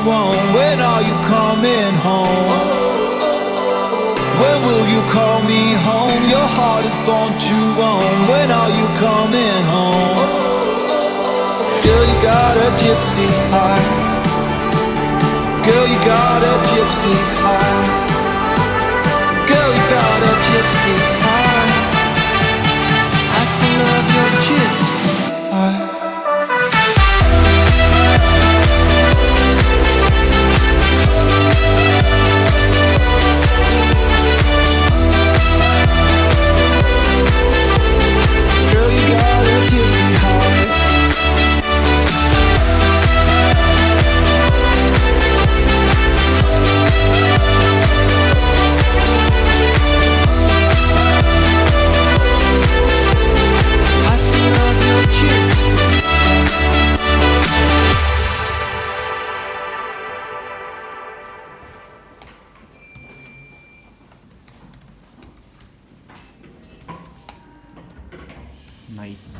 on? When are you coming home? When will you call me home? Your heart is born to roam. When are you coming home? Girl, you got a gypsy heart. Girl, you got a gypsy heart. Girl, you got a gypsy heart. I still love your gypsy heart. Nice.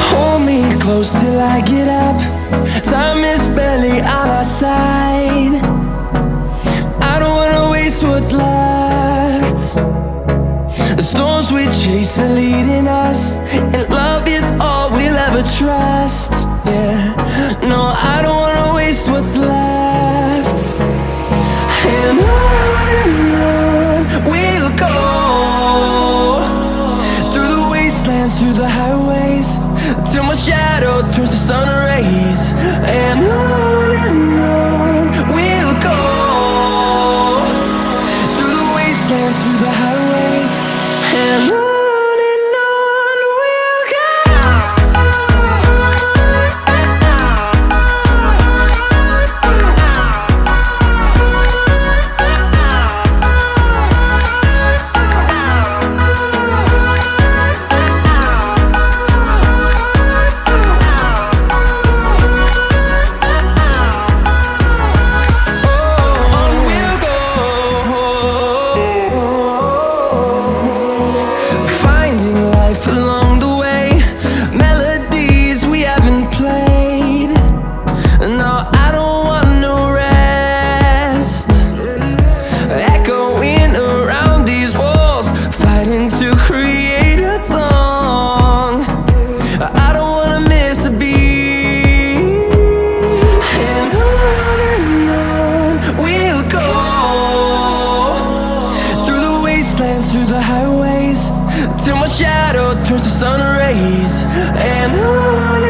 Hold me close till I get up. Time is barely on our side. I don't wanna waste what's left. The storms we chase are leading us, and love is all we'll ever trust. Yeah, no, I don't wanna waste what's left. And on we'll go, through the wastelands, through the highways, till my shadow turns to sun rays. And on we'll go, through the wastelands, through the highways, and on we'll go. Through the highways, till my shadow turns to sun rays. And on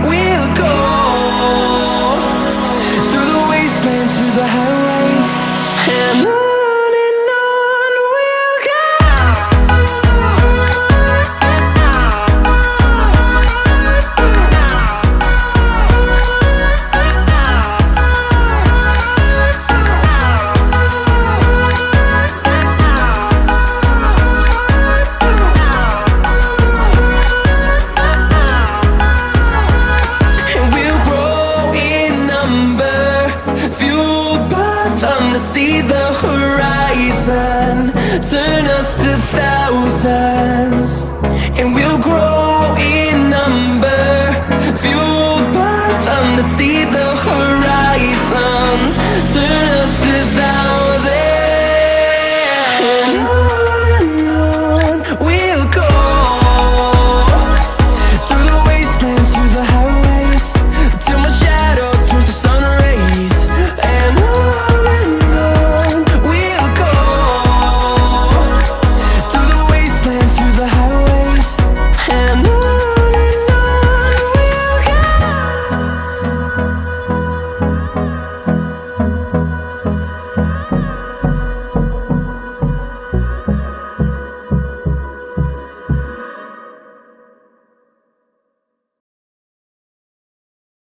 we'll go, through the wastelands, through the highways, and on we'll go. See the horizon, turn us to thousands, and we'll grow in number, fueled by them to see